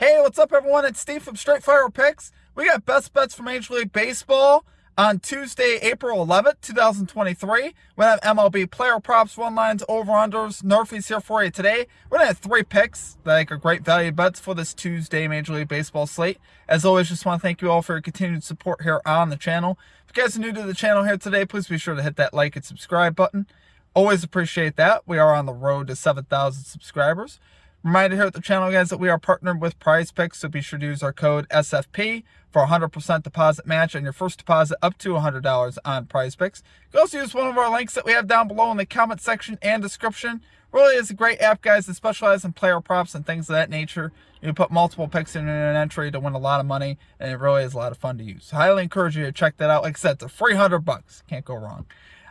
Hey, what's up, everyone? It's Steve from Straight Fire Picks. We got best bets from Major League Baseball on Tuesday, April 11th, 2023. We have MLB player props, run lines, over-unders, NRFIs here for you today. We're going to have 3 picks that I think are great value bets for this Tuesday Major League Baseball slate. As always, just want to thank you all for your continued support here on the channel. If you guys are new to the channel here today, please be sure to hit that like and subscribe button. Always appreciate that. We are on the road to 7,000 subscribers. Reminder here at the channel, guys, that we are partnered with Prize Picks, so be sure to use our code SFP for a 100% deposit match on your first deposit up to $100 on Prize Picks. You can also use one of our links that we have down below in the comment section and description. Really is a great app, guys, that specializes in player props and things of that nature. You can put multiple picks in an entry to win a lot of money, and it really is a lot of fun to use. So I highly encourage you to check that out. Like I said, it's a free $100. Can't go wrong.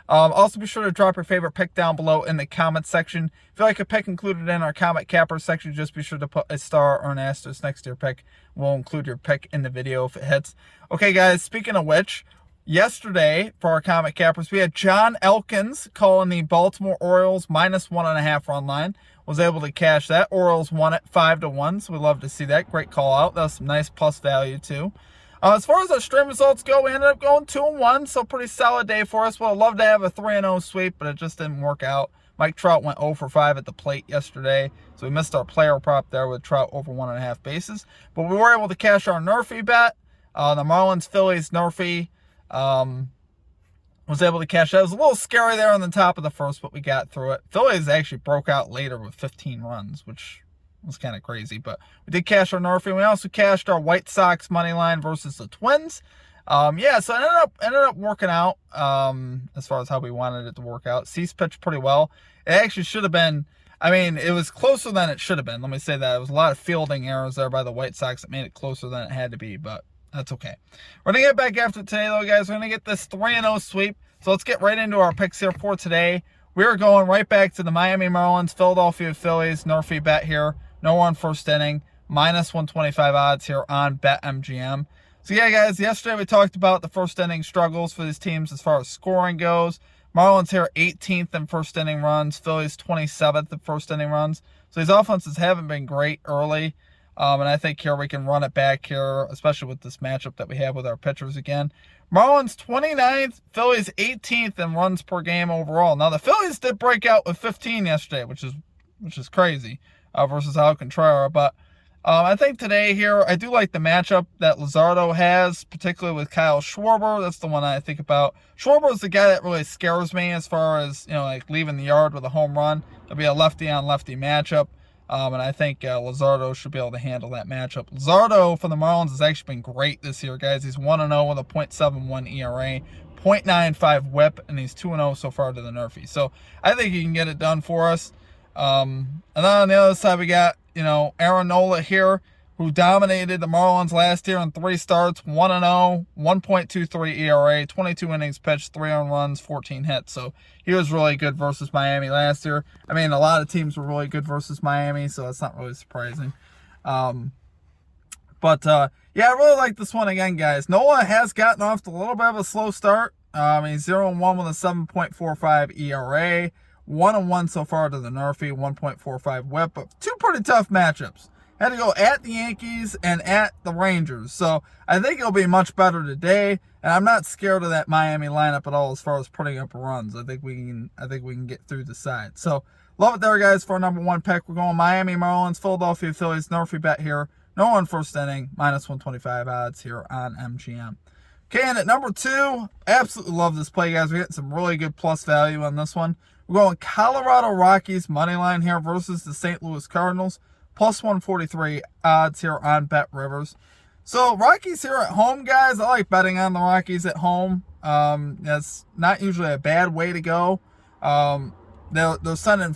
Also, be sure to drop your favorite pick down below in the comment section. If you like a pick included in our comment capper section, just be sure to put a star or an asterisk next to your pick. We'll include your pick in the video if it hits. Okay, guys, speaking of which, yesterday for our comment cappers, we had John Elkins calling the Baltimore Orioles -1.5 run line. Was able to cash that. Orioles won it 5-1, so we love to see that. Great call out. That was some nice plus value, too. As far as our stream results go, we ended up going 2-1, so pretty solid day for us. Well, I'd love to have a 3-0 sweep, but it just didn't work out. Mike Trout went 0 for 5 at the plate yesterday, so we missed our player prop there with Trout over 1.5 bases. But we were able to cash our NRFI bet. The Marlins, Phillies, NRFI was able to cash that. It was a little scary there on the top of the first, but we got through it. Phillies actually broke out later with 15 runs, which was kind of crazy, but we did cash our NRFI. We also cashed our White Sox money line versus the Twins. Yeah, so it ended up working out as far as how we wanted it to work out. Cease pitched pretty well. It actually should have been, I mean, it was closer than it should have been. Let me say that. It was a lot of fielding errors there by the White Sox that made it closer than it had to be, but that's okay. We're going to get back after today, though, guys. We're going to get this 3-0 sweep. So let's get right into our picks here for today. We're going right back to the Miami Marlins, Philadelphia Phillies, NRFI bet here. No run first inning, -125 odds here on BetMGM. So yeah, guys, yesterday we talked about the first inning struggles for these teams as far as scoring goes. Marlins here 18th in first inning runs, Phillies 27th in first inning runs. So these offenses haven't been great early. And I think here we can run it back here, especially with this matchup that we have with our pitchers again. Marlins 29th, Phillies 18th in runs per game overall. Now the Phillies did break out with 15 yesterday, which is crazy. Versus Alcantara, but I think today here, I do like the matchup that Luzardo has, particularly with Kyle Schwarber. That's the one I think about. Schwarber is the guy that really scares me as far as, you know, like leaving the yard with a home run. It'll be a lefty-on-lefty matchup, and I think Luzardo should be able to handle that matchup. Luzardo for the Marlins has actually been great this year, guys. He's 1-0 with a .71 ERA, .95 whip, and he's 2-0 so far to the NRFI. So I think he can get it done for us. And then on the other side, we got, you know, Aaron Nola here, who dominated the Marlins last year in 3 starts, 1-0, 1.23 ERA, 22 innings pitched, 3 earned runs, 14 hits. So he was really good versus Miami last year. I mean, a lot of teams were really good versus Miami, so it's not really surprising. Yeah, I really like this one again, guys. Nola has gotten off to a little bit of a slow start. He's 0-1 with a 7.45 ERA. 1-1 so far to the NRFI, 1.45 whip, but 2 pretty tough matchups. Had to go at the Yankees and at the Rangers, so I think it'll be much better today. And I'm not scared of that Miami lineup at all as far as putting up runs. I think we can get through the side. So love it there, guys, for our number 1 pick. We're going Miami Marlins, Philadelphia Phillies, NRFI bet here. No one first inning, -125 odds here on MGM. Okay, and at number 2, absolutely love this play, guys. We're getting some really good plus value on this one. We're going Colorado Rockies money line here versus the St. Louis Cardinals. +143 odds here on Bet Rivers. So Rockies here at home, guys. I like betting on the Rockies at home. That's not usually a bad way to go. They're sending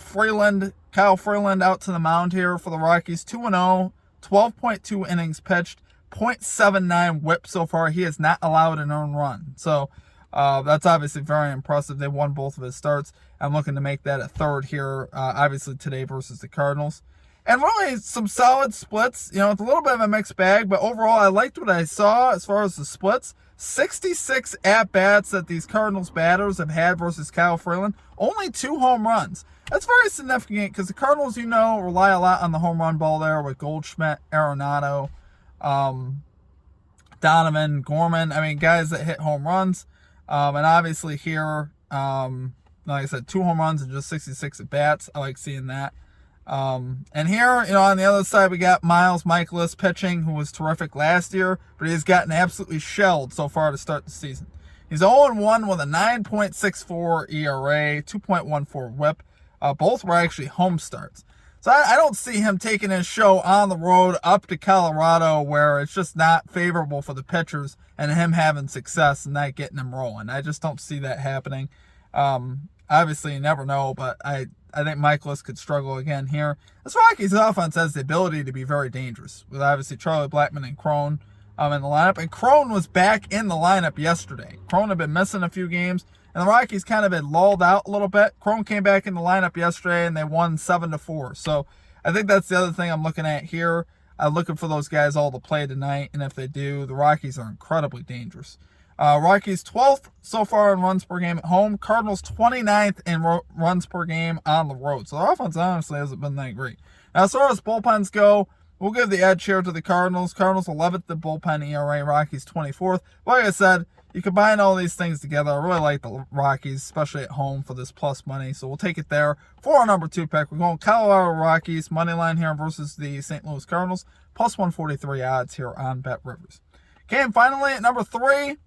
Kyle Freeland out to the mound here for the Rockies. 2-0, 12.2 innings pitched, .79 whip so far. He has not allowed an earned run. So that's obviously very impressive. They won both of his starts. I'm looking to make that a third here, obviously today versus the Cardinals. And really some solid splits. You know, it's a little bit of a mixed bag, but overall I liked what I saw as far as the splits. 66 at-bats that these Cardinals batters have had versus Kyle Freeland. Only 2 home runs. That's very significant because the Cardinals, rely a lot on the home run ball there with Goldschmidt, Arenado, Donovan, Gorman. I mean, guys that hit home runs. And obviously here, like I said, 2 home runs and just 66 at bats. I like seeing that. And here, on the other side, we got Miles Mikolas pitching, who was terrific last year, but he's gotten absolutely shelled so far to start the season. He's 0-1 with a 9.64 ERA, 2.14 whip. Both were actually home starts. So I don't see him taking his show on the road up to Colorado where it's just not favorable for the pitchers and him having success and not getting him rolling. I just don't see that happening. Obviously, you never know, but I think Mikolas could struggle again here. This Rockies offense has the ability to be very dangerous, with obviously Charlie Blackmon and Cron in the lineup. And Cron was back in the lineup yesterday. Cron had been missing a few games, and the Rockies kind of had lulled out a little bit. Cron came back in the lineup yesterday, and they won 7-4. So I think that's the other thing I'm looking at here. I'm looking for those guys all to play tonight, and if they do, the Rockies are incredibly dangerous. Rockies 12th so far in runs per game at home. Cardinals 29th in runs per game on the road. So the offense honestly hasn't been that great. Now, as far as bullpens go, we'll give the edge here to the Cardinals. Cardinals 11th the bullpen ERA. Rockies 24th. Like I said, you combine all these things together. I really like the Rockies, especially at home for this plus money. So we'll take it there for our number 2 pick. We're going Colorado Rockies money line here versus the St. Louis Cardinals. Plus 143 odds here on Bet Rivers. Okay, and finally at number 3.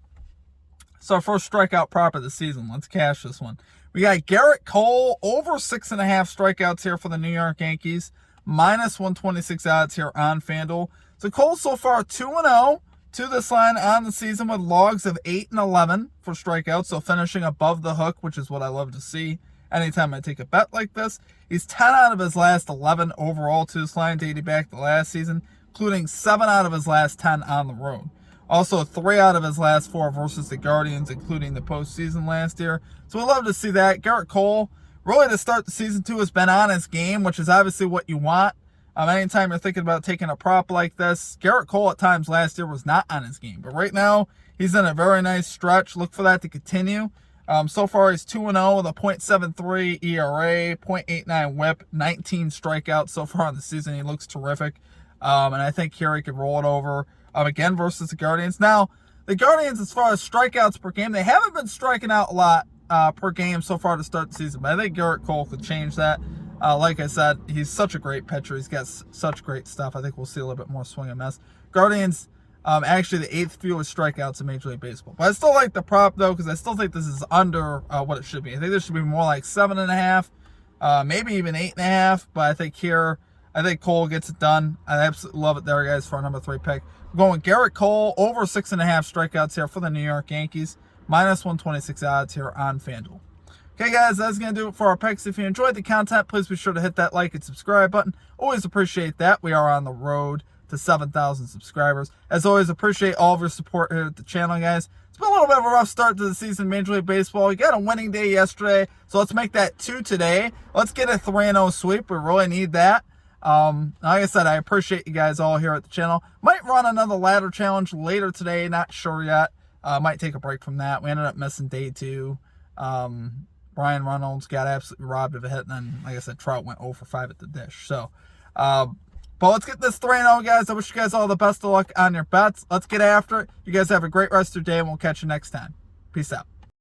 So our first strikeout prop of the season. Let's cash this one. We got Garrett Cole over 6.5 strikeouts here for the New York Yankees. Minus 126 odds here on FanDuel. So Cole so far 2-0 to this line on the season with logs of 8 and 11 for strikeouts. So finishing above the hook, which is what I love to see anytime I take a bet like this. He's 10 out of his last 11 overall to this line dating back to last season, including 7 out of his last 10 on the road. Also, 3 out of his last 4 versus the Guardians, including the postseason last year. So we'd love to see that. Garrett Cole, really to start the season 2, has been on his game, which is obviously what you want. Anytime you're thinking about taking a prop like this, Garrett Cole at times last year was not on his game. But right now, he's in a very nice stretch. Look for that to continue. So far, he's 2-0 with a .73 ERA, .89 whip, 19 strikeouts so far in the season. He looks terrific. And I think here he could roll it over again versus the Guardians. Now, the Guardians, as far as strikeouts per game, they haven't been striking out a lot per game so far to start the season. But I think Garrett Cole could change that. Like I said, he's such a great pitcher. He's got such great stuff. I think we'll see a little bit more swing and miss. Guardians, actually the 8th fewest strikeouts in Major League Baseball. But I still like the prop, though, because I still think this is under what it should be. I think this should be more like 7.5, maybe even 8.5. But I think here, I think Cole gets it done. I absolutely love it there, guys, for our number 3 pick. We're going Garrett Cole over 6.5 strikeouts here for the New York Yankees. Minus 126 odds here on FanDuel. Okay, guys, that's going to do it for our picks. If you enjoyed the content, please be sure to hit that like and subscribe button. Always appreciate that. We are on the road to 7,000 subscribers. As always, appreciate all of your support here at the channel, guys. It's been a little bit of a rough start to the season in Major League Baseball. We got a winning day yesterday, so let's make that 2 today. Let's get a 3-0 sweep. We really need that. Like I said, I appreciate you guys all here at the channel. Might run another ladder challenge later today, not sure yet. Might take a break from that. We ended up missing day 2. Brian Reynolds got absolutely robbed of a hit, and then, like I said, Trout went 0 for 5 at the dish. So, but let's get this 3-0, guys. I wish you guys all the best of luck on your bets. Let's get after it. You guys have a great rest of your day, and we'll catch you next time. Peace out.